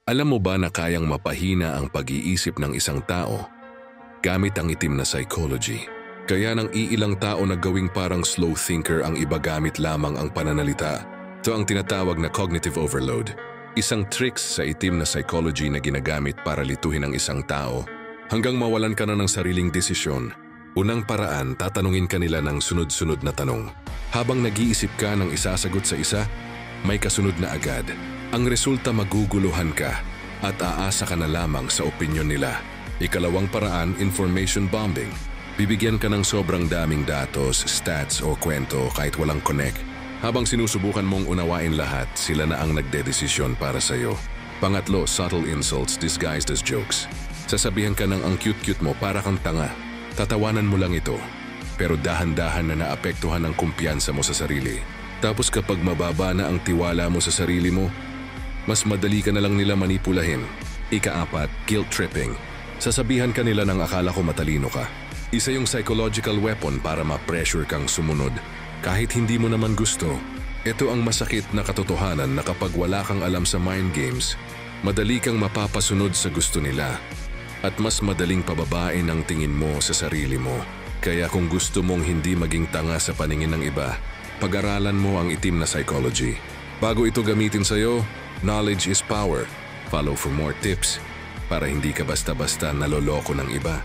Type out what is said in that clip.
Alam mo ba na kayang mapahina ang pag-iisip ng isang tao gamit ang itim na psychology? Kaya ng iilang tao na gawing parang slow thinker ang iba gamit lamang ang pananalita. Ito ang tinatawag na cognitive overload. Isang tricks sa itim na psychology na ginagamit para lituhin ang isang tao hanggang mawalan ka na ng sariling desisyon. Unang paraan, tatanungin ka nila ng sunod-sunod na tanong. Habang nag-iisip ka ng isasagot sa isa, may kasunod na agad. Ang resulta, maguguluhan ka at aasa ka na lamang sa opinyon nila. Ikalawang paraan, information bombing. Bibigyan ka ng sobrang daming datos, stats o kwento kahit walang connect. Habang sinusubukan mong unawain lahat, sila na ang nagdedesisyon para sa'yo. Pangatlo, subtle insults disguised as jokes. Sasabihan ka ng ang cute-cute mo para kang tanga. Tatawanan mo lang ito, pero dahan-dahan na naapektuhan ang kumpiyansa mo sa sarili. Tapos kapag mababa na ang tiwala mo sa sarili mo, mas madali ka na lang nila manipulahin. Ika-apat, guilt tripping. Sasabihan ka nila ng akala ko matalino ka. Isa yung psychological weapon para ma-pressure kang sumunod. Kahit hindi mo naman gusto, ito ang masakit na katotohanan na kapag wala kang alam sa mind games, madali kang mapapasunod sa gusto nila. At mas madaling pababain ang tingin mo sa sarili mo. Kaya kung gusto mong hindi maging tanga sa paningin ng iba, pag-aralan mo ang itim na psychology. Bago ito gamitin sa'yo, knowledge is power. Follow for more tips para hindi ka basta-basta naloloko ng iba.